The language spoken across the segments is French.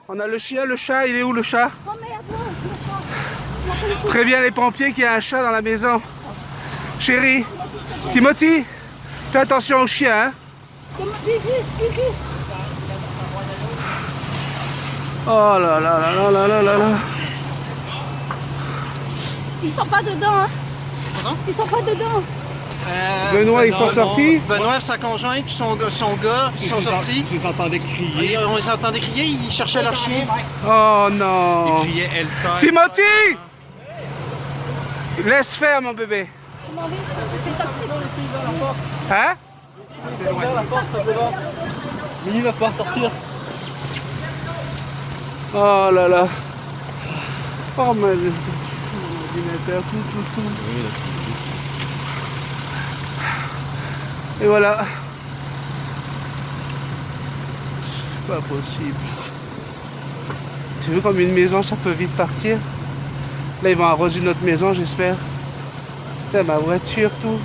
On a le chien, le chat, il est où le chat? Oh merde, le chat. Préviens les pompiers qu'il y a un chat dans la maison. Chérie, Timothy, fais attention au chien. Hein? Gigi. Oh là là là là là là là là. Ils sont pas dedans, hein. Pardon? Ils sont pas dedans. Benoît, ils sont sortis? Benoît, sa conjointe, puis son gars, ils sont sortis. Je les entendais crier. On les entendait crier, ils cherchaient leur chien. Oh non. Ils criaient Elsa. Timothy! Laisse faire mon bébé. Je m'en vais, c'est toxique. Hein? Mini va pas sortir. Oh là là. Oh mon ordinateur, tout. Et voilà. C'est pas possible. Tu veux comme une maison, ça peut vite partir. Là, ils vont arroser notre maison, j'espère. Putain, ma voiture, tout.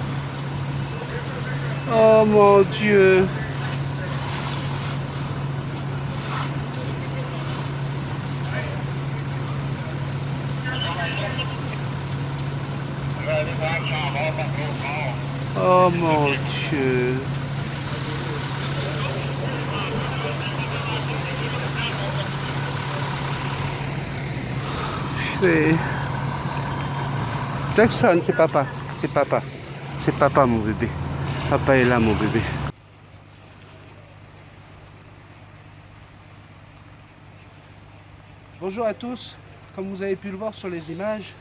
Oh mon Dieu. Oh mon Dieu. Jackson, c'est papa. C'est papa. C'est papa mon bébé. Papa est là mon bébé. Bonjour à tous. Comme vous avez pu le voir sur les images,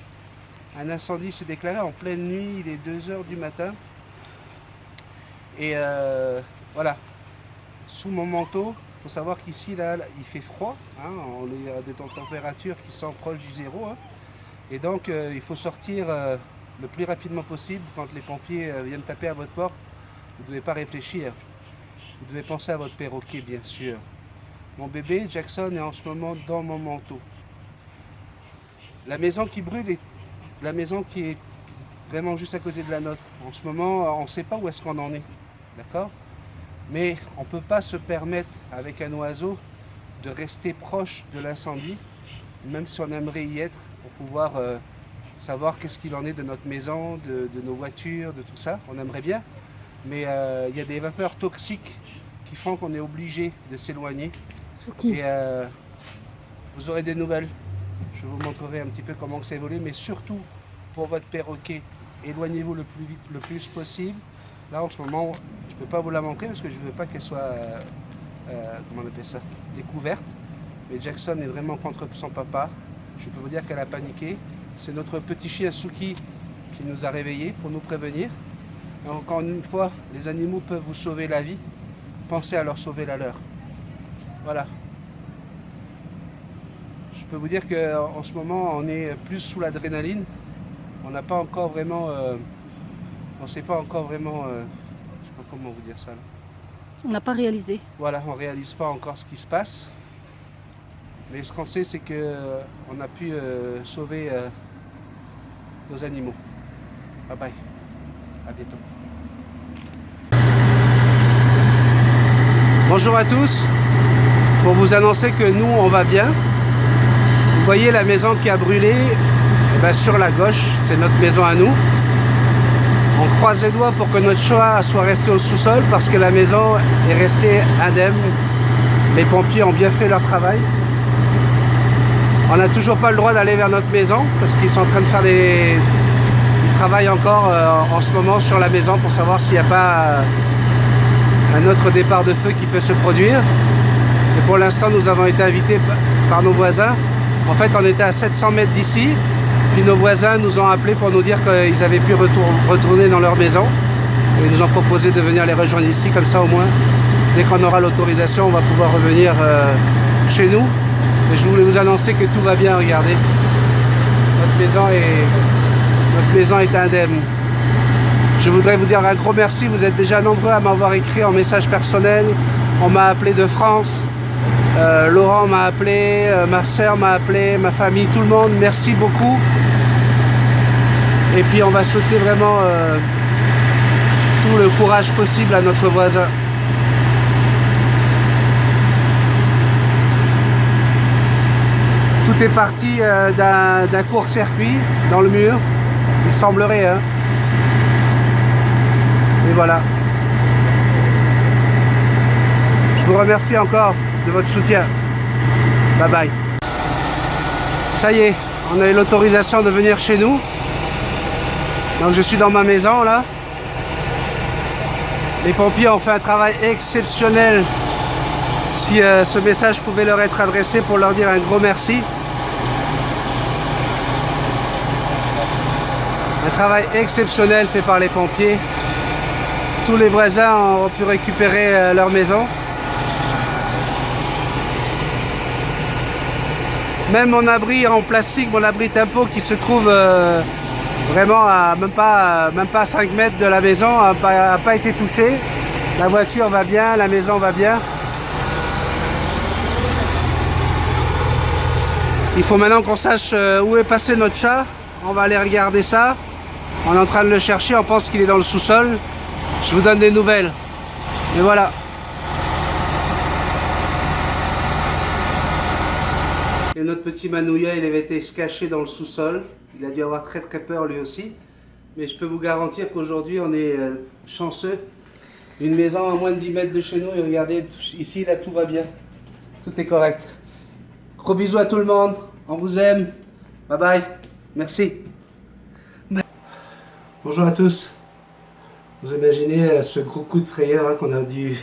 un incendie s'est déclaré en pleine nuit. Il est 2 h du matin. Et voilà, sous mon manteau, il faut savoir qu'ici, là, il fait froid, hein, on est à des températures qui sont proches du zéro. Hein, et donc, il faut sortir le plus rapidement possible. Quand les pompiers viennent taper à votre porte, vous ne devez pas réfléchir. Vous devez penser à votre perroquet, bien sûr. Mon bébé, Jackson, est en ce moment dans mon manteau. La maison qui brûle est la maison qui est vraiment juste à côté de la nôtre. En ce moment, on ne sait pas où est-ce qu'on en est. D'accord? Mais on ne peut pas se permettre, avec un oiseau, de rester proche de l'incendie, même si on aimerait y être, pour pouvoir savoir qu'est-ce qu'il en est de notre maison, de nos voitures, de tout ça. On aimerait bien. Mais il y a des vapeurs toxiques qui font qu'on est obligé de s'éloigner. Et vous aurez des nouvelles. Je vous montrerai un petit peu comment ça évolue, mais surtout, pour votre perroquet, éloignez-vous le plus vite, le plus possible. Là, en ce moment, je ne peux pas vous la montrer parce que je ne veux pas qu'elle soit, comment on appelle ça, découverte. Mais Jackson est vraiment contre son papa. Je peux vous dire qu'elle a paniqué. C'est notre petit chien Suki qui nous a réveillés pour nous prévenir. Et encore une fois, les animaux peuvent vous sauver la vie. Pensez à leur sauver la leur. Voilà. Je peux vous dire qu'en ce moment, on est plus sous l'adrénaline. On n'a pas encore vraiment... on ne sait pas encore vraiment... je ne sais pas comment vous dire ça. Là. On n'a pas réalisé. Voilà, on ne réalise pas encore ce qui se passe. Mais ce qu'on sait, c'est qu'on a pu sauver nos animaux. Bye bye. À bientôt. Bonjour à tous. Pour vous annoncer que nous, on va bien. Vous voyez la maison qui a brûlé, eh bien, sur la gauche, c'est notre maison à nous. On croise les doigts pour que notre chat soit resté au sous-sol parce que la maison est restée indemne. Les pompiers ont bien fait leur travail. On n'a toujours pas le droit d'aller vers notre maison parce qu'ils sont en train de faire Ils travaillent encore en ce moment sur la maison pour savoir s'il n'y a pas un autre départ de feu qui peut se produire. Et pour l'instant, nous avons été invités par nos voisins. En fait, on était à 700 mètres d'ici. Puis nos voisins nous ont appelés pour nous dire qu'ils avaient pu retourner dans leur maison. Et ils nous ont proposé de venir les rejoindre ici, comme ça au moins, dès qu'on aura l'autorisation, on va pouvoir revenir chez nous. Et je voulais vous annoncer que tout va bien, regardez. Notre maison est indemne. Je voudrais vous dire un gros merci, vous êtes déjà nombreux à m'avoir écrit en message personnel. On m'a appelé de France. Laurent m'a appelé, ma soeur m'a appelé, ma famille, tout le monde, merci beaucoup. Et puis on va souhaiter vraiment tout le courage possible à notre voisin. Tout est parti d'un court-circuit dans le mur, il semblerait, hein. Et voilà. Je vous remercie encore de votre soutien. Bye bye. Ça y est, on a eu l'autorisation de venir chez nous. Donc je suis dans ma maison là. Les pompiers ont fait un travail exceptionnel. Si ce message pouvait leur être adressé pour leur dire un gros merci. Un travail exceptionnel fait par les pompiers. Tous les voisins ont pu récupérer leur maison. Même mon abri en plastique, mon abri tempo qui se trouve vraiment à même pas 5 mètres de la maison n'a pas été touché. La voiture va bien, la maison va bien. Il faut maintenant qu'on sache où est passé notre chat. On va aller regarder ça. On est en train de le chercher, on pense qu'il est dans le sous-sol. Je vous donne des nouvelles. Et voilà. Et notre petit Manouya, il avait été se cacher dans le sous-sol. Il a dû avoir très peur lui aussi. Mais je peux vous garantir qu'aujourd'hui, on est chanceux. Une maison à moins de 10 mètres de chez nous. Et regardez, ici, là, tout va bien. Tout est correct. Gros bisous à tout le monde. On vous aime. Bye bye. Merci. Bonjour à tous. Vous imaginez ce gros coup de frayeur hein, qu'on a dû...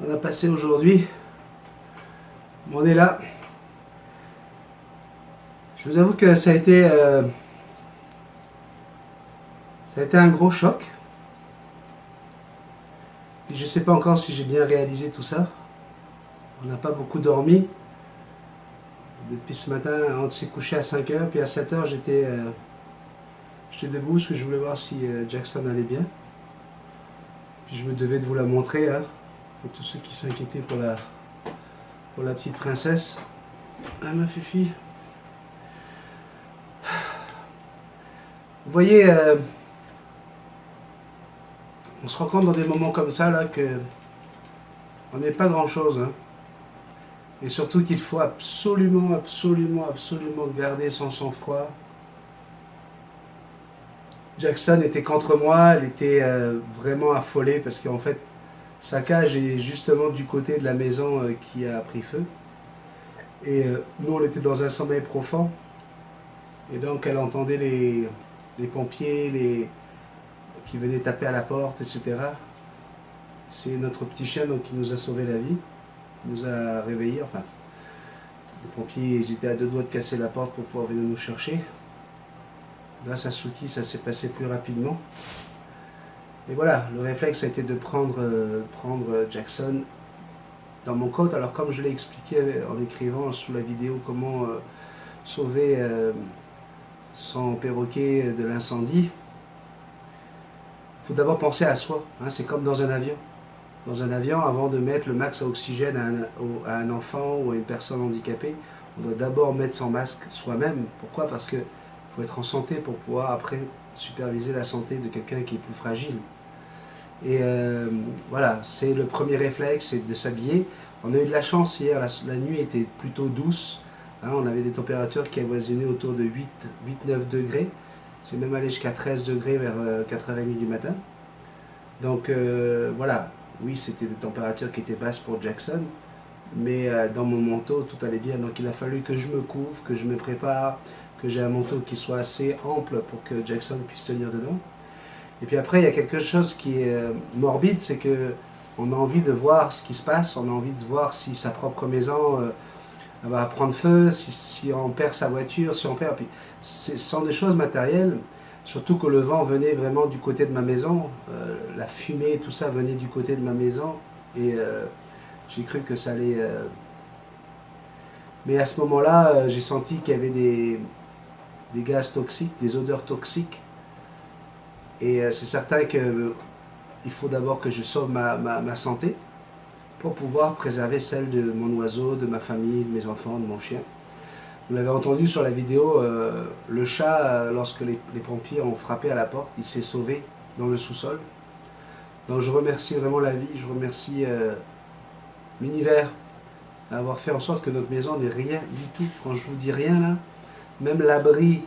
on a passé aujourd'hui. On est là. Je vous avoue que ça a été un gros choc. Et je ne sais pas encore si j'ai bien réalisé tout ça. On n'a pas beaucoup dormi. Depuis ce matin, on s'est couché à 5 h, puis à 7 h, j'étais debout parce que je voulais voir si Jackson allait bien. Puis je me devais de vous la montrer, hein, pour tous ceux qui s'inquiétaient pour la petite princesse. Ah, ma fifi. Vous voyez, on se rend compte dans des moments comme ça, là, que on n'est pas grand-chose, hein. Et surtout qu'il faut absolument garder son sang-froid. Jackson était contre moi, elle était vraiment affolée parce qu'en fait, sa cage est justement du côté de la maison qui a pris feu. Et nous, on était dans un sommeil profond. Et donc, elle entendait les pompiers qui venaient taper à la porte, etc. C'est notre petit chien donc, qui nous a sauvé la vie, qui nous a réveillés. Enfin, les pompiers, j'étais à 2 doigts de casser la porte pour pouvoir venir nous chercher. Grâce à Suki, ça s'est passé plus rapidement. Et voilà, le réflexe a été de prendre Jackson dans mon côte. Alors comme je l'ai expliqué en écrivant sous la vidéo comment sauver son perroquet de l'incendie, il faut d'abord penser à soi. Hein, c'est comme dans un avion. Dans un avion, avant de mettre le max à oxygène à un enfant ou à une personne handicapée, on doit d'abord mettre son masque soi-même. Pourquoi? Parce que faut être en santé pour pouvoir après superviser la santé de quelqu'un qui est plus fragile. Et voilà, c'est le premier réflexe, c'est de s'habiller. On a eu de la chance hier, la nuit était plutôt douce. Hein, on avait des températures qui avoisinaient autour de 8-9 degrés. C'est même allé jusqu'à 13 degrés vers 4h30 du matin. Donc voilà, oui, c'était des températures qui étaient basses pour Jackson. Mais dans mon manteau, tout allait bien. Donc il a fallu que je me couvre, que je me prépare, que j'ai un manteau qui soit assez ample pour que Jackson puisse tenir dedans. Et puis après, il y a quelque chose qui est morbide, c'est que on a envie de voir ce qui se passe, on a envie de voir si sa propre maison va prendre feu, si on perd sa voiture, si on perd... Puis, ce sont des choses matérielles, surtout que le vent venait vraiment du côté de ma maison, la fumée, tout ça venait du côté de ma maison, et j'ai cru que ça allait... Mais à ce moment-là, j'ai senti qu'il y avait des gaz toxiques, des odeurs toxiques. Et c'est certain qu'il faut d'abord que je sauve ma santé pour pouvoir préserver celle de mon oiseau, de ma famille, de mes enfants, de mon chien. Vous l'avez entendu sur la vidéo, le chat, lorsque les pompiers ont frappé à la porte, il s'est sauvé dans le sous-sol. Donc je remercie vraiment la vie, je remercie l'univers d'avoir fait en sorte que notre maison n'ait rien du tout. Quand je vous dis rien là, même l'abri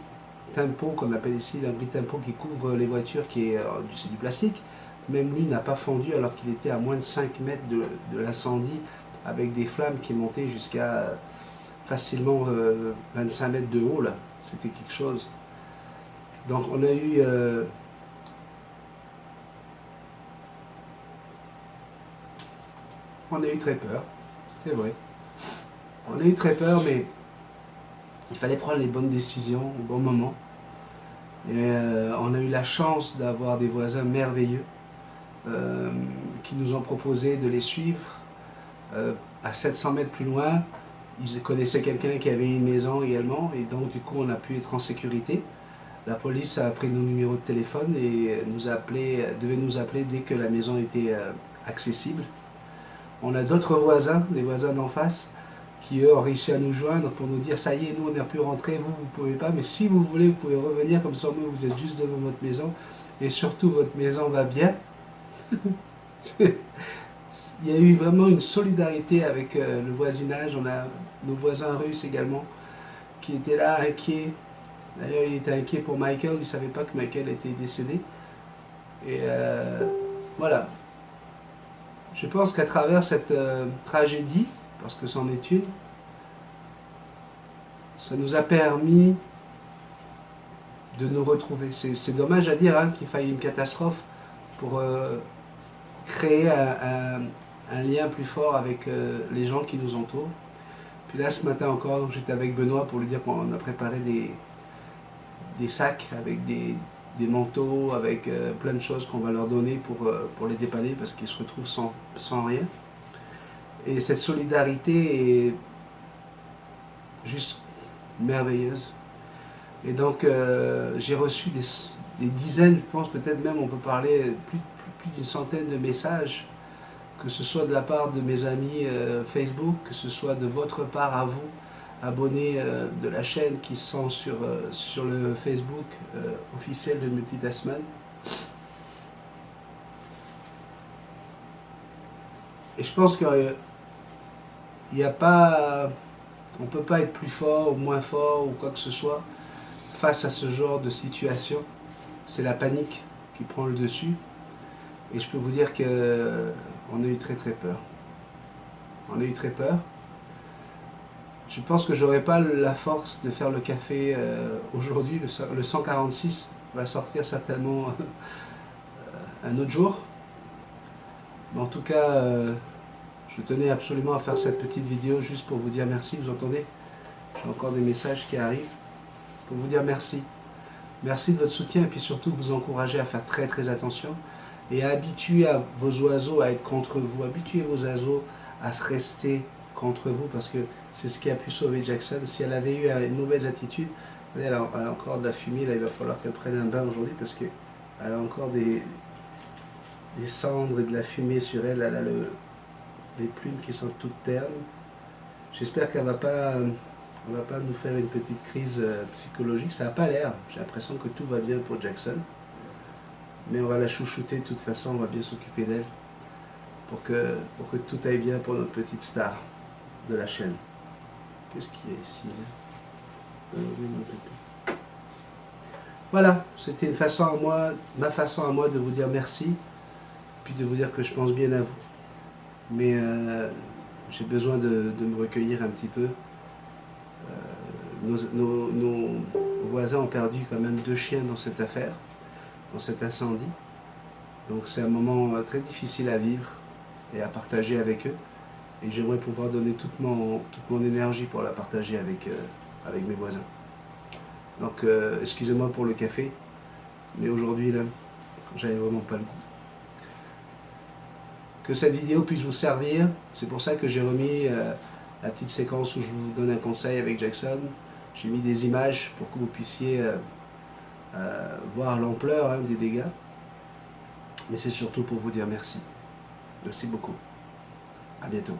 tempo qu'on appelle ici, l'abri tempo qui couvre les voitures, c'est du plastique, même lui n'a pas fondu alors qu'il était à moins de 5 mètres de l'incendie, avec des flammes qui montaient jusqu'à facilement 25 mètres de haut là. C'était quelque chose. Donc on a eu très peur, c'est vrai. On a eu très peur, mais il fallait prendre les bonnes décisions au bon moment. Et on a eu la chance d'avoir des voisins merveilleux qui nous ont proposé de les suivre à 700 mètres plus loin. Ils connaissaient quelqu'un qui avait une maison également, et donc du coup on a pu être en sécurité. La police a pris nos numéros de téléphone et devait nous appeler dès que la maison était accessible. On a d'autres voisins, les voisins d'en face, qui eux ont réussi à nous joindre pour nous dire ça y est, nous on a pu rentrer, vous ne pouvez pas, mais si vous voulez, vous pouvez revenir, comme ça vous êtes juste devant votre maison, et surtout votre maison va bien. Il y a eu vraiment une solidarité avec le voisinage. On a nos voisins russes également, qui étaient là, inquiets. D'ailleurs, il était inquiet pour Michael, il ne savait pas que Michael était décédé. Et voilà. Je pense qu'à travers cette tragédie, parce que c'en est une, ça nous a permis de nous retrouver. C'est dommage à dire qu'il faille une catastrophe pour créer un lien plus fort avec les gens qui nous entourent. Puis là, ce matin encore, j'étais avec Benoît pour lui dire qu'on a préparé des sacs avec des manteaux, avec plein de choses qu'on va leur donner pour les dépanner parce qu'ils se retrouvent sans rien. Et cette solidarité est juste merveilleuse. Et donc, j'ai reçu des dizaines, je pense, peut-être même, on peut parler plus d'une centaine de messages, que ce soit de la part de mes amis Facebook, que ce soit de votre part à vous, abonnés de la chaîne qui sont sur le Facebook officiel de Multitasman. Et je pense qu'il n'y a pas, on ne peut pas être plus fort ou moins fort ou quoi que ce soit face à ce genre de situation. C'est la panique qui prend le dessus. Et je peux vous dire qu'on a eu très très peur. On a eu très peur. Je pense que j'aurais pas la force de faire le café aujourd'hui. Le 146 va sortir certainement un autre jour. Mais en tout cas, je tenais absolument à faire cette petite vidéo juste pour vous dire merci. Vous entendez? J'ai encore des messages qui arrivent. Pour vous dire merci. Merci de votre soutien et puis surtout vous encourager à faire très très attention et à habituer vos oiseaux à être contre vous. Habituez vos oiseaux à se rester contre vous parce que c'est ce qui a pu sauver Jackson. Si elle avait eu une mauvaise attitude, elle a encore de la fumée, là il va falloir qu'elle prenne un bain aujourd'hui parce qu'elle a encore des cendres et de la fumée sur elle. Elle a les plumes qui sont toutes ternes. J'espère qu'elle ne va pas nous faire une petite crise psychologique. Ça n'a pas l'air. J'ai l'impression que tout va bien pour Jackson. Mais on va la chouchouter de toute façon, on va bien s'occuper d'elle pour que tout aille bien pour notre petite star de la chaîne. Qu'est-ce qu'il y a ici Voilà, c'était une façon à moi, ma façon à moi de vous dire merci, puis de vous dire que je pense bien à vous. Mais j'ai besoin de me recueillir un petit peu. Nos voisins ont perdu quand même 2 chiens dans cette affaire, dans cet incendie. Donc c'est un moment très difficile à vivre et à partager avec eux. Et j'aimerais pouvoir donner toute mon énergie pour la partager avec mes voisins. Donc excusez-moi pour le café, mais aujourd'hui là, j'avais vraiment pas le goût. Que cette vidéo puisse vous servir, c'est pour ça que j'ai remis la petite séquence où je vous donne un conseil avec Jackson. J'ai mis des images pour que vous puissiez voir l'ampleur des dégâts. Mais c'est surtout pour vous dire merci. Merci beaucoup. À bientôt.